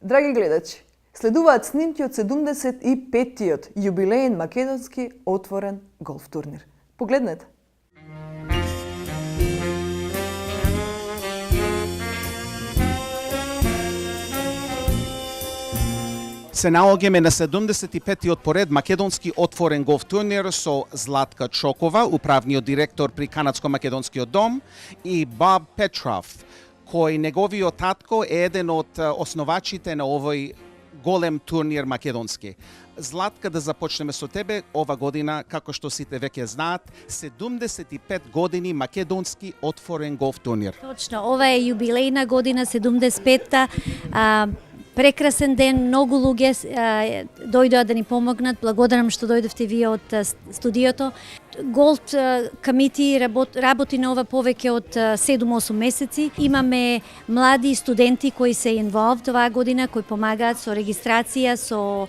Драги гледачи, следуваат снимки од 75-тиот јубилеен македонски отворен голф турнир. Погледнете. Се наоѓаме на 75-тиот поред македонски отворен голф турнир со Златка Чокова, управниот директор при Канадско-македонскиот дом, и Bob Petrov, кој неговиот татко е еден од основачите на овој голем турнир македонски. Златка, да започнеме со тебе. Ова година, како што сите веќе знаат, 75 години македонски отворен голф турнир. Точно, ова е јубилејна година, 75-та. Прекрасен ден, многу луѓе дојдоа да ни помогнат. Благодарам што дојдовте вие од студиото. Голф комити работи на ова повеќе од 7-8 месеци. Имаме млади студенти кои се involved оваа година, кои помагаат со регистрација, со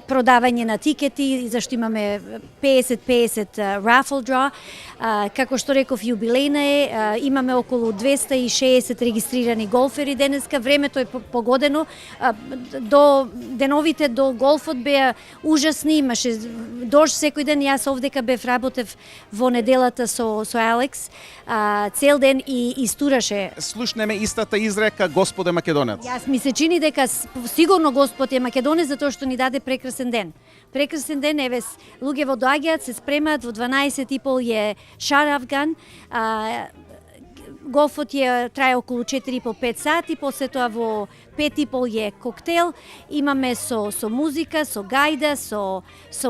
продавање на тикети, зашто имаме 50-50 raffle draw. Како што реков, јубилејна е, имаме околу 260 регистрирани голфери денеска. Времето е погодено. До деновите до голфот беа ужасни, имаше дожд секој ден. Јас овдека бев работев во неделата со Алекс цел ден и истураше. Слушнеме истата изрека Господ е македонец. Јас ми се чини дека сигурно Господ е македонец затоа што ни даде прекрасен ден. Прекрасен ден, еве, луѓе во доаѓаат, се спремаат, во 12:30 е шар афган, голфот трае околу 4,5-5 сати, после тоа во 5:30 е коктел, имаме со музика, со гајда, со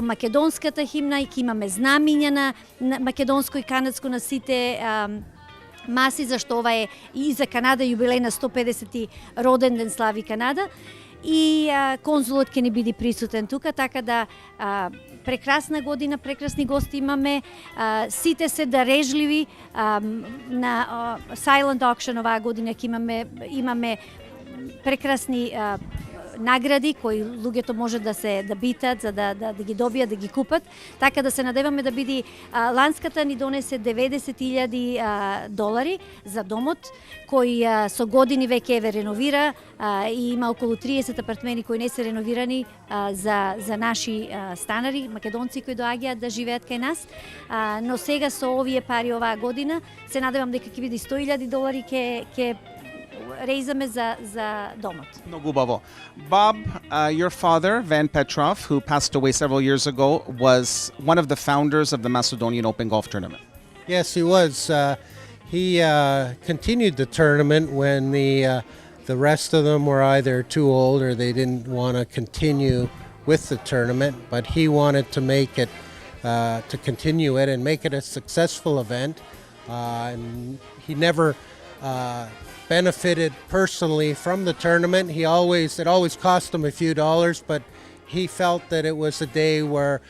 македонската химна, и имаме знамиња на македонско и канадско на сите маси, зашто ова е и за Канада јубилеј на 150 роден ден слави Канада. И конзулот ќе ни биде присутен тука, така да прекрасна година, прекрасни гости имаме, сите се дарежливи. На Silent Auction оваа година имаме прекрасни награди кои луѓето може да битат, за да ги добијат, да ги купат. Така да се надеваме да биде, ланската ни донесе $90,000 за домот, кој со години веќе еве реновира, и има околу 30 апартмени кои не се реновирани за наши станари, македонци кои доаѓаат да живеат кај нас. Но сега со овие пари оваа година се надевам дека ќе биде $100,000 ќе рейзаме за домот. Многу убаво. Bob, your father, Van Petrov, who passed away several years ago, was one of the founders of the Macedonian Open Golf Tournament. Yes, he was. He continued the tournament when the rest of them were either too old or they didn't want to continue with the tournament, but he wanted to make it, to continue it and make it a successful event. And he never benefited personally from the tournament. It always cost him a few dollars, but he felt that it was a day where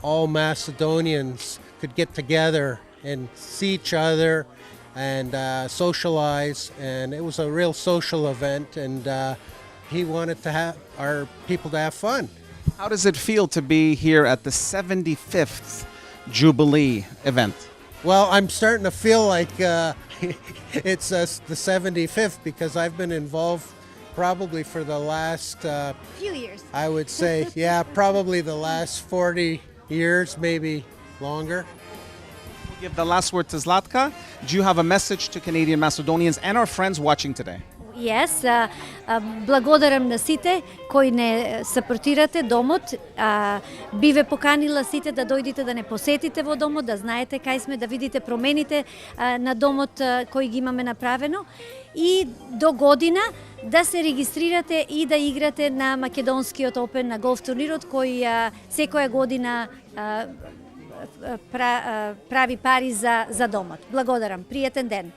all Macedonians could get together and see each other and socialize, and it was a real social event, and he wanted to have our people to have fun. How does it feel to be here at the 75th Jubilee event? Well, I'm starting to feel like it's the 75th because I've been involved probably for the last few years. I would say, yeah, probably the last 40 years, maybe longer. We'll give the last word to Zlatka. Do you have a message to Canadian Macedonians and our friends watching today? Yes, благодарам на сите кои не сапортирате домот. Би ве поканила сите да дојдете да не посетите во домот, да знаете кај сме, да видите промените на домот кои ги имаме направено, и до година да се регистрирате и да играте на македонскиот опен, на голф турнирот кој секоја година прави пари за домот. Благодарам, пријатен ден.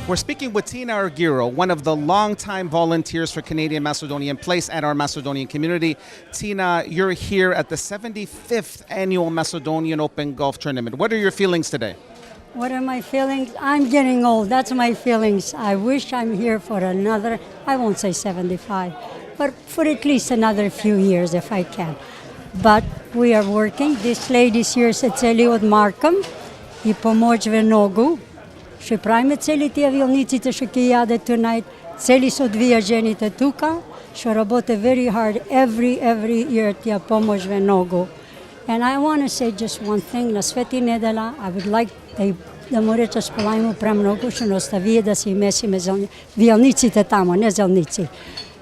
We're speaking with Tina Argiro, one of the longtime volunteers for Canadian Macedonian Place and our Macedonian community. Tina, you're here at the 75th Annual Macedonian Open Golf Tournament. What are your feelings today? What are my feelings? I'm getting old. That's my feelings. I wish I'm here for another, I won't say 75, but for at least another few years if I can. But we are working. This lady's here, Cecilia with Markham. и помојчве многу. Ще правиме цели тие вилниците што ќе јаде tonight. Цели се одвија жените тука, што работе very hard every year тие помојчве многу. And I want to say just one thing, на Свети недела, I would like да му рече сполајмо премногу, што не оставие да си месиме вилниците тамо, не зелници.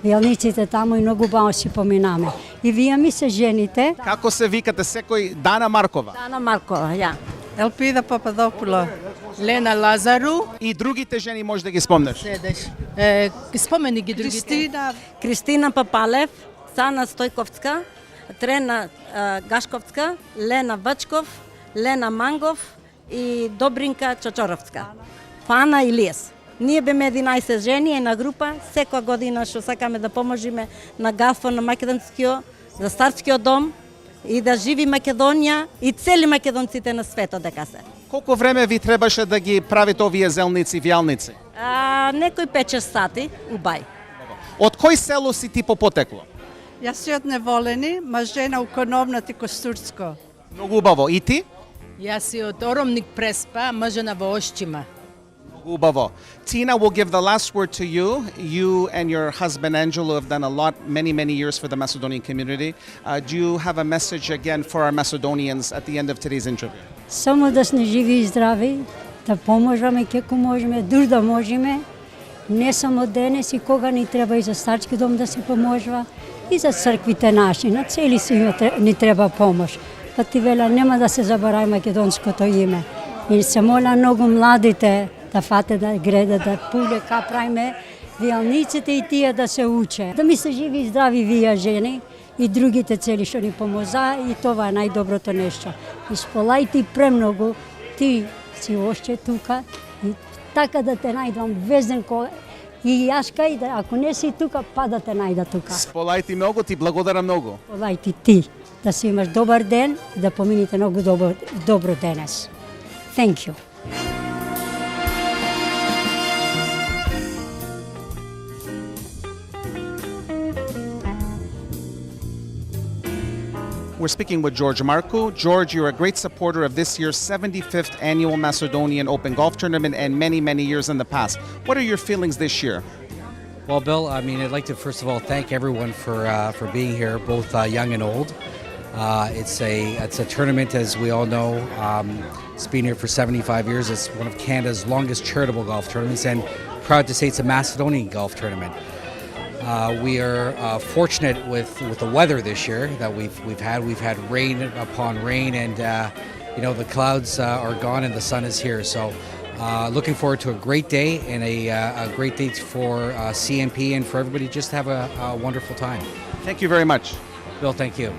Вилниците тамо и многу бао си поминаме. И вие ми се жените. Како се викате секој? Дана Маркова. Дана Маркова, ја. Елпида Пападопуло, Лена Лазару. И другите жени може да ги спомнеш. Седеш. Спомени ги другите. Кристина Папалев, Сана Стојковска, Трена Гашковска, Лена Вачков, Лена Мангов и Добринка Чочоровска. Фана Илиес. Ние беме 11 жени, една група, секоја година што сакаме да поможиме на гафо на македонскиот, за старскиот дом и да живи Македонија и цели македонците на светот дека се. Колку време ви требаше да ги правите овие зелници, вјалници? Некој 5-6 сати, убај. Од кој село си ти по потекло? Јас си од Неволени, мажена у Коновнати Костурско. Многу убаво. И ти? Јас си од Оромник Преспа, мажена во Ошчима. Ubavo. Tina, we'll give the last word to you. You and your husband Angelo have done a lot, many years for the Macedonian community. Do you have a message again for our Macedonians at the end of today's interview? Само да сме живи и здрави, да поможеме како можеме, дур да можеме. Не само денес и кога ни треба и за старски дом да се поможува, и за црквите наши, на цели си ни треба помош. Па ти вела, нема да се заборави македонското име. И се моля многу младите да фате да греда, да пуле, ка правиме вијалниците и тие да се уче. Да ми се живи и здрави вие жени и другите цели што ни помоза и това е најдоброто нешто. Исполајте премногу, ти си още тука и така да те најдам везденко и јас кај да, ако не си тука, па да те најда тука. Сполајте многу, ти благодарам многу. Сполајте ти, да си имаш добар ден и да помините многу добро денес. Thank you. We're speaking with George Marcu. George, you're a great supporter of this year's 75th Annual Macedonian Open Golf Tournament and many years in the past. What are your feelings this year? Well, Bill, I mean, I'd like to first of all thank everyone for being here, both young and old. It's a tournament, as we all know. It's been here for 75 years. It's one of Canada's longest charitable golf tournaments, and proud to say it's a Macedonian golf tournament. We are fortunate with the weather this year that we've had. We've had rain upon rain, and the clouds are gone and the sun is here. So, looking forward to a great day and a great day for CMP and for everybody just to have a wonderful time. Thank you very much. Bill, thank you.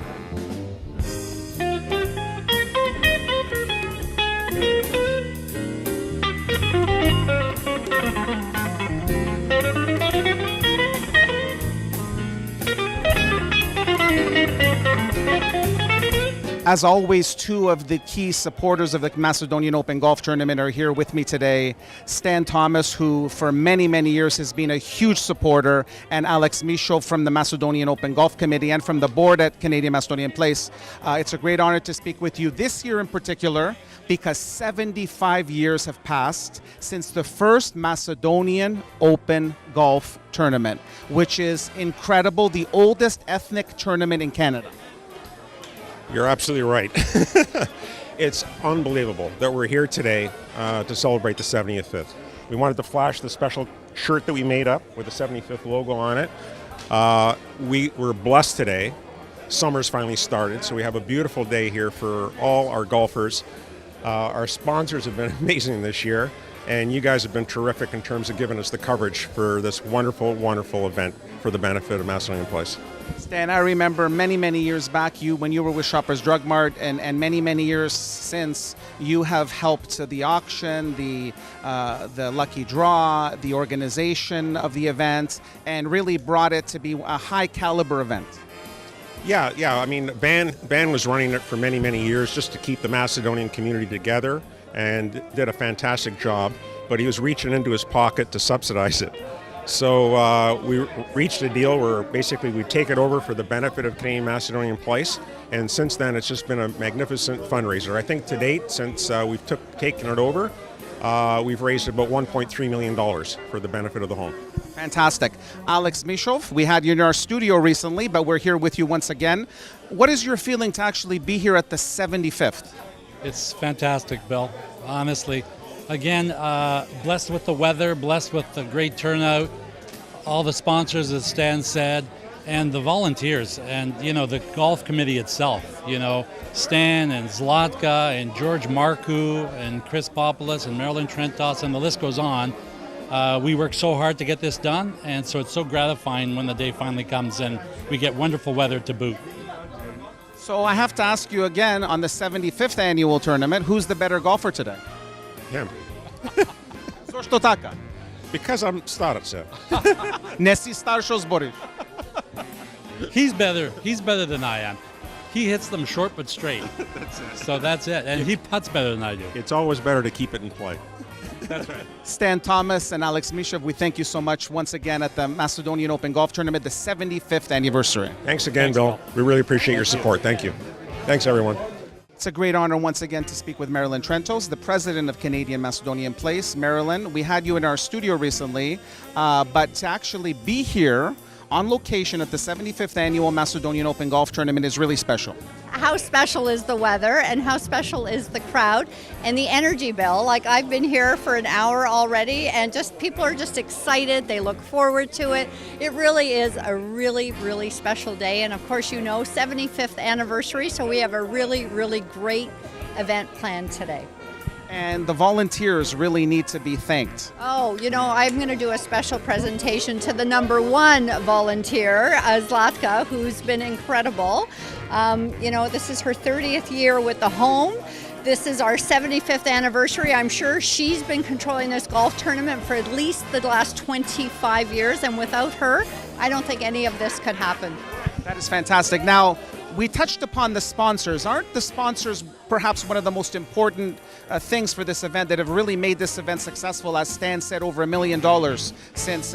As always, two of the key supporters of the Macedonian Open Golf Tournament are here with me today. Stan Thomas, who for many years has been a huge supporter, and Alex Misho from the Macedonian Open Golf Committee and from the board at Canadian Macedonian Place. It's a great honor to speak with you this year in particular, because 75 years have passed since the first Macedonian Open Golf Tournament, which is incredible, the oldest ethnic tournament in Canada. You're absolutely right. It's unbelievable that we're here today to celebrate the 75th. We wanted to flash the special shirt that we made up with the 75th logo on it. We're blessed today. Summer's finally started, so we have a beautiful day here for all our golfers. Our sponsors have been amazing this year, and you guys have been terrific in terms of giving us the coverage for this wonderful event for the benefit of Macedonian Place. Stan, I remember many years back, when you were with Shoppers Drug Mart, and many years since, you have helped the auction, the lucky draw, the organization of the event, and really brought it to be a high caliber event. Yeah. I mean, Ban was running it for many years just to keep the Macedonian community together, and did a fantastic job. But he was reaching into his pocket to subsidize it. So we reached a deal where basically we take it over for the benefit of Canadian Macedonian Place, and since then it's just been a magnificent fundraiser. I think to date, since we've taken it over, we've raised about $1.3 million for the benefit of the home. Fantastic. Alex Mishov, we had you in our studio recently, but we're here with you once again. What is your feeling to actually be here at the 75th? It's fantastic, Bill, honestly. Again, blessed with the weather, blessed with the great turnout, all the sponsors, as Stan said, and the volunteers, and, you know, the golf committee itself, you know, Stan and Zlatka and George Marku and Chris Popoulos and Marilyn Trentos, and the list goes on. We work so hard to get this done, and so it's so gratifying when the day finally comes and we get wonderful weather to boot. So I have to ask you again, on the 75th annual tournament, who's the better golfer today? Him. Zašto taka? Because I'm starac. Nesi staršo zboriš. He's better than I am. He hits them short but straight. That's it. So that's it. And he putts better than I do. It's always better to keep it in play. That's right. Stan Thomas and Alex Mishov, we thank you so much once again at the Macedonian Open Golf Tournament, the 75th anniversary. Thanks again, Bill. We really appreciate your support. Thank you. Thanks, everyone. It's a great honor once again to speak with Marilyn Trentos, the president of Canadian Macedonian Place. Marilyn, we had you in our studio recently, but to actually be here on location at the 75th annual Macedonian Open Golf Tournament is really special. How special is the weather and how special is the crowd and the energy, Bill? Like, I've been here for an hour already and just people are just excited. They look forward to it. It really is a really, really special day. And of course, you know, 75th anniversary. So we have a really, really great event planned today. And the volunteers really need to be thanked. Oh, you know, I'm going to do a special presentation to the #1 volunteer, Zlatka, who's been incredible. You know, this is her 30th year with the home. This is our 75th anniversary. I'm sure she's been controlling this golf tournament for at least the last 25 years, and without her, I don't think any of this could happen. That is fantastic. Now, we touched upon the sponsors. Aren't the sponsors perhaps one of the most important things for this event that have really made this event successful? As Stan said, over $1 million since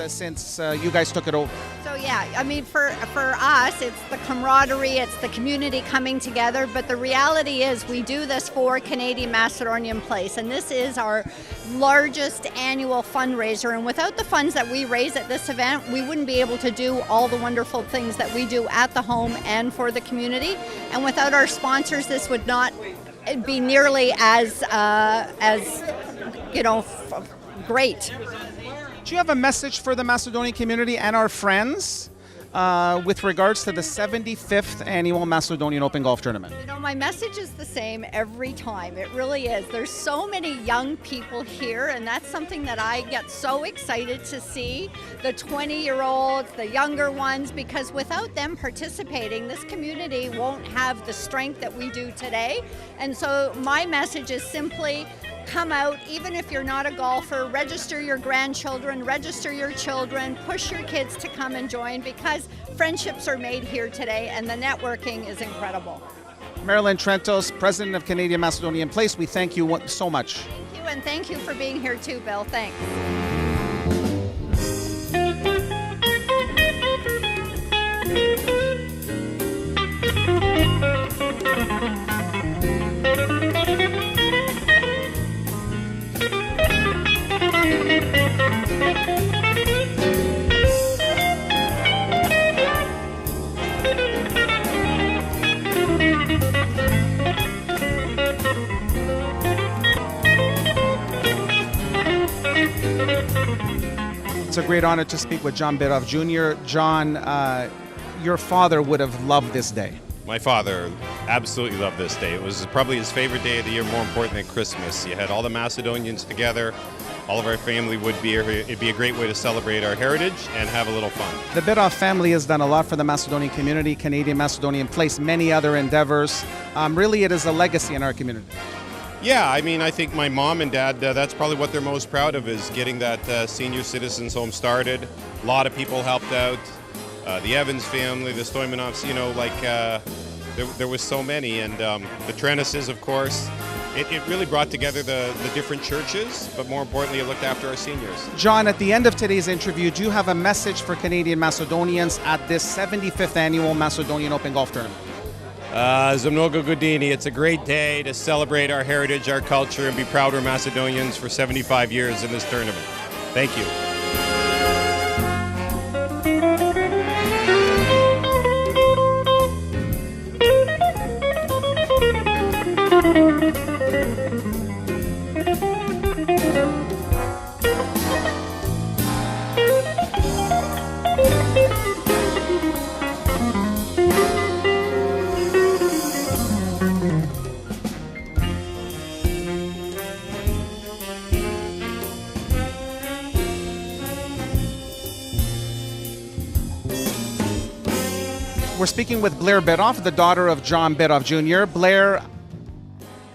you guys took it over. So yeah, I mean, for us, it's the camaraderie, it's the community coming together, but the reality is we do this for Canadian Macedonian Place, and this is our largest annual fundraiser, and without the funds that we raise at this event, we wouldn't be able to do all the wonderful things that we do at the home and for the community, and without our sponsors, this would not be nearly as you know, great. Do you have a message for the Macedonian community and our friends with regards to the 75th annual Macedonian Open Golf Tournament? You know, my message is the same every time. It really is. There's so many young people here, and that's something that I get so excited to see. The 20-year-olds, the younger ones, because without them participating, this community won't have the strength that we do today. And so my message is simply, come out, even if you're not a golfer, register your grandchildren, register your children, push your kids to come and join, because friendships are made here today and the networking is incredible. Marilyn Trentos, president of Canadian Macedonian Place, we thank you so much. Thank you, and thank you for being here too, Bill. Thanks. It's a great honor to speak with John Birov Jr. John, your father would have loved this day. My father absolutely loved this day. It was probably his favorite day of the year, more important than Christmas. You had all the Macedonians together, all of our family would be here. It'd be a great way to celebrate our heritage and have a little fun. The Birov family has done a lot for the Macedonian community, Canadian Macedonian Place, many other endeavors. Really, it is a legacy in our community. Yeah, I mean, I think my mom and dad, that's probably what they're most proud of, is getting that senior citizens home started. A lot of people helped out. The Evans family, the Stoimanovs, you know, like there was so many. And the Trenises, of course. It really brought together the different churches, but more importantly, it looked after our seniors. John, at the end of today's interview, do you have a message for Canadian Macedonians at this 75th annual Macedonian Open Golf Tournament? Zamnogo Gudini, it's a great day to celebrate our heritage, our culture, and be proud we're Macedonians for 75 years in this tournament. Thank you. We're speaking with Blair Bidoff, the daughter of John Bidoff Jr. Blair,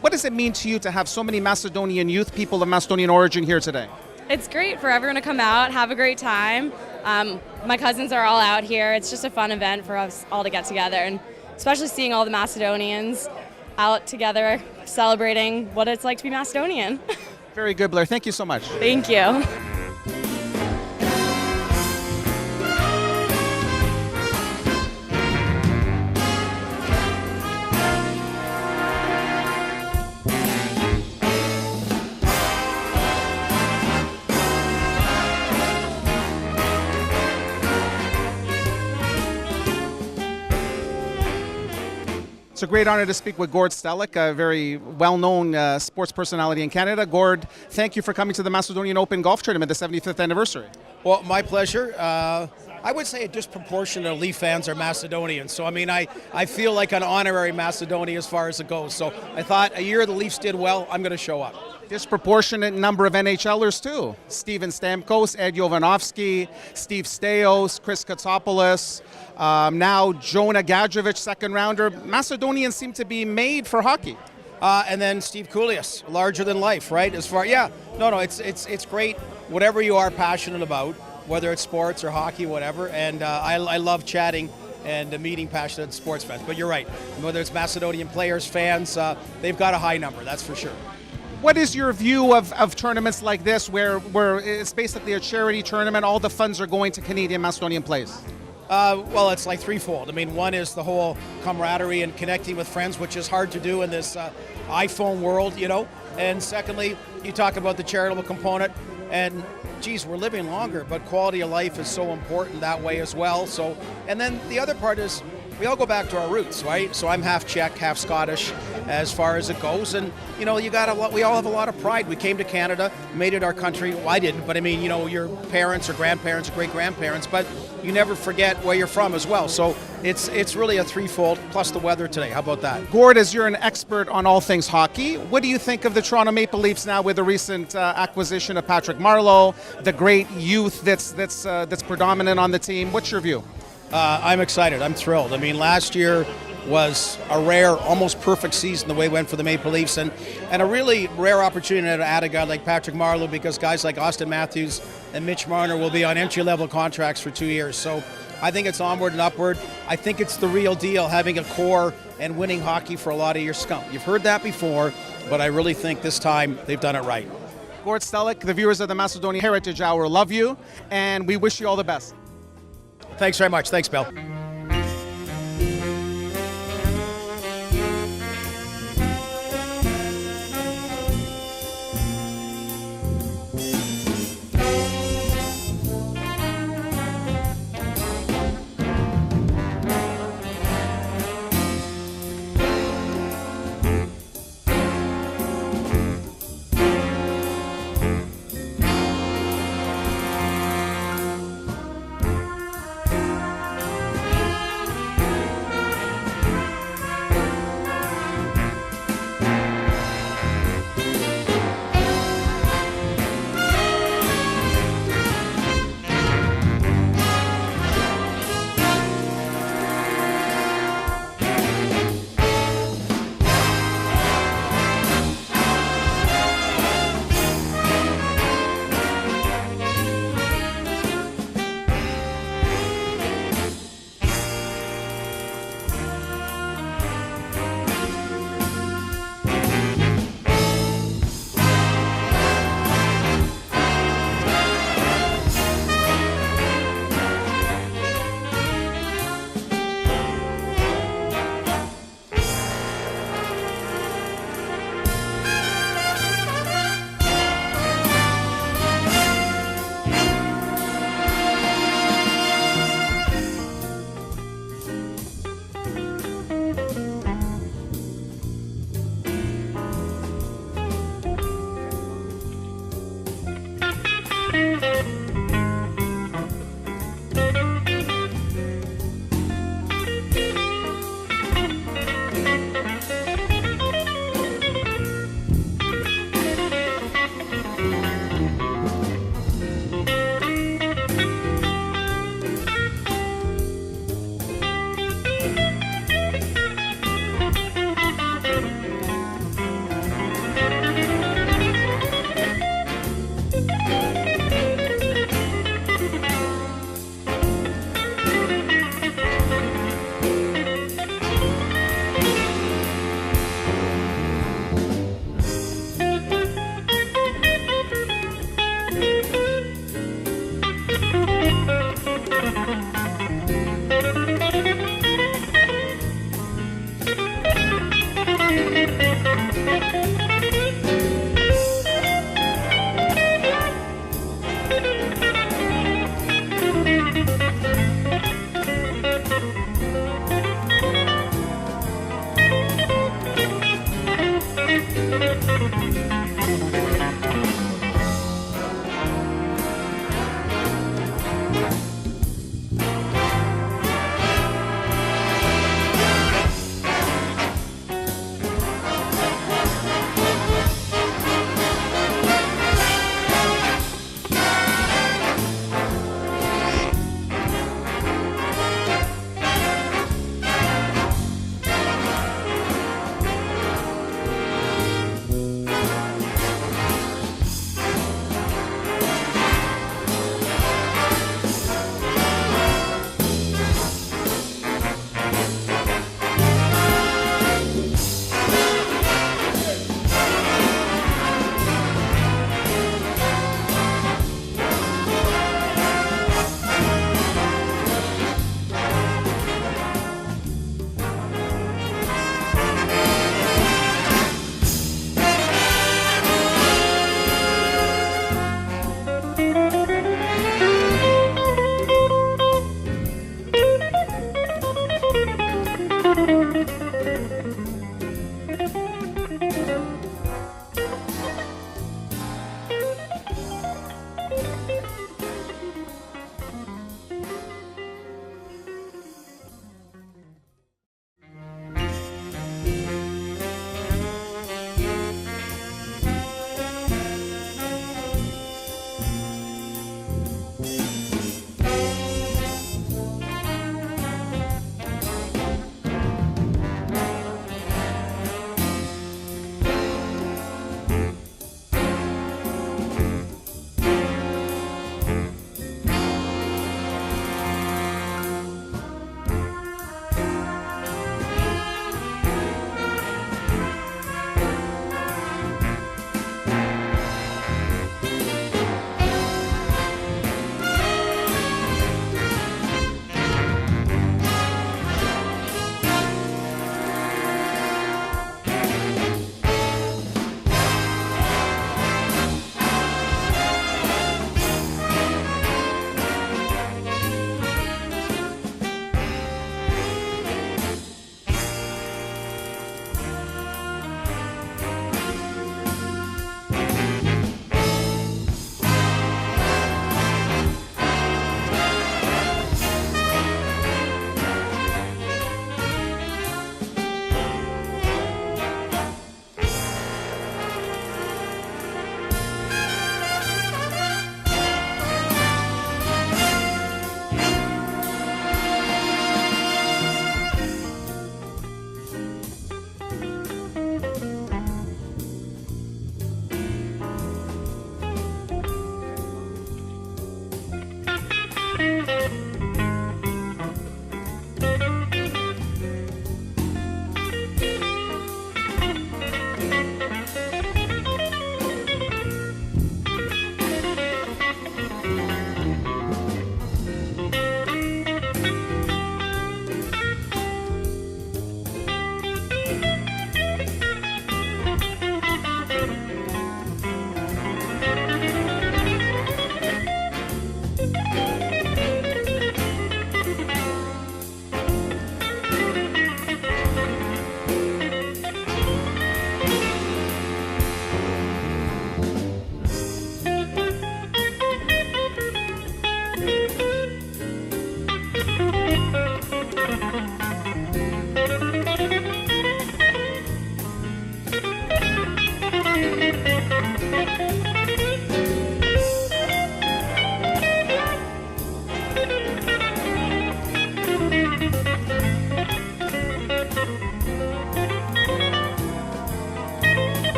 what does it mean to you to have so many Macedonian youth, people of Macedonian origin here today? It's great for everyone to come out, have a great time. My cousins are all out here. It's just a fun event for us all to get together, and especially seeing all the Macedonians out together celebrating what it's like to be Macedonian. Very good, Blair. Thank you so much. Thank you. It's a great honor to speak with Gord Stellick, a very well-known sports personality in Canada. Gord, thank you for coming to the Macedonian Open Golf Tournament, the 75th anniversary. Well, my pleasure. I would say a disproportionate of Leaf fans are Macedonians. So, I mean, I feel like an honorary Macedonian as far as it goes. So I thought a year the Leafs did well, I'm going to show up. Disproportionate number of NHLers too. Steven Stamkos, Ed Jovanovski, Steve Stais, Chris Katsopoulos, now Jonah Gadjevich, second rounder. Macedonians seem to be made for hockey. And then Steve Koulias, larger than life, right? It's great. Whatever you are passionate about, whether it's sports or hockey, whatever. And I love chatting and meeting passionate sports fans. But you're right. Whether it's Macedonian players, fans, they've got a high number, that's for sure. What is your view of tournaments like this where it's basically a charity tournament, all the funds are going to Canadian Macedonian Place? Well, it's like threefold. I mean, one is the whole camaraderie and connecting with friends, which is hard to do in this iPhone world, you know. And secondly, you talk about the charitable component. And geez, we're living longer, but quality of life is so important that way as well. So, and then the other part is we all go back to our roots, right? So I'm half Czech, half Scottish as far as it goes. And, you know, we all have a lot of pride. We came to Canada, made it our country. Well, I didn't, but I mean, you know, your parents or grandparents or great-grandparents, but you never forget where you're from as well. So it's really a threefold, plus the weather today. How about that? Gord, as you're an expert on all things hockey, what do you think of the Toronto Maple Leafs now with the recent acquisition of Patrick Marleau, the great youth that's predominant on the team? What's your view? I'm excited. I'm thrilled. I mean, last year was a rare, almost perfect season the way it went for the Maple Leafs, and a really rare opportunity to add a guy like Patrick Marleau, because guys like Austin Matthews and Mitch Marner will be on entry-level contracts for 2 years. So I think it's onward and upward. I think it's the real deal, having a core and winning hockey for a lot of years to come. You've heard that before, but I really think this time they've done it right. Gord Stellick, the viewers of the Macedonian Heritage Hour love you, and we wish you all the best. Thanks very much. Thanks, Bill.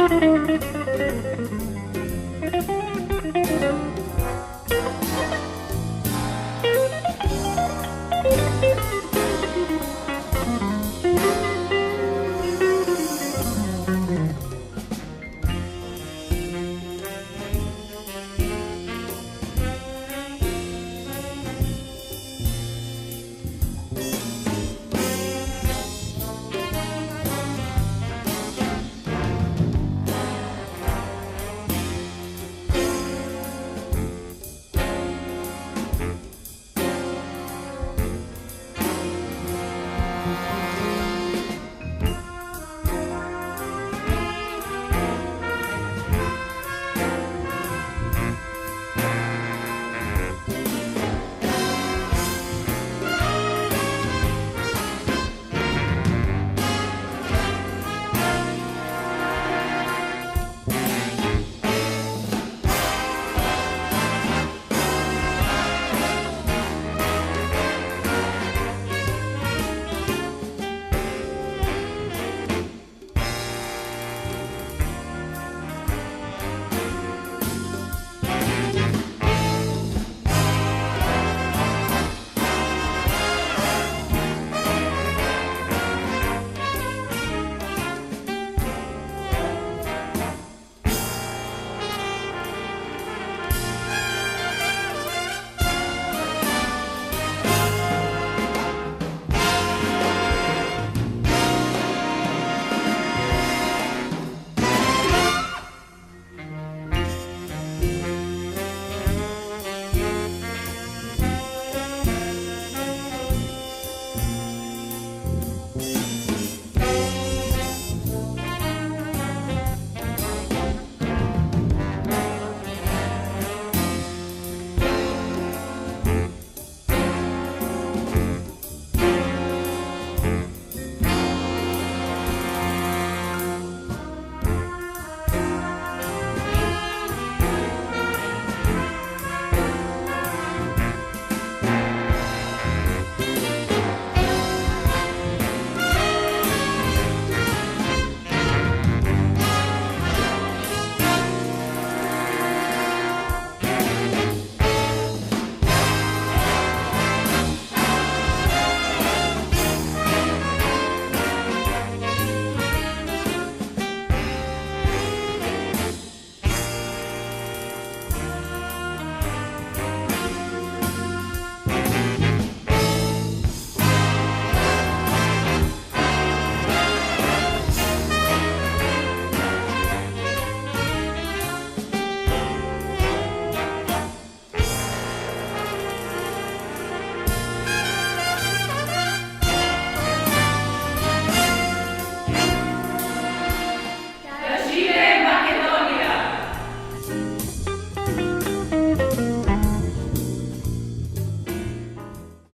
Thank you.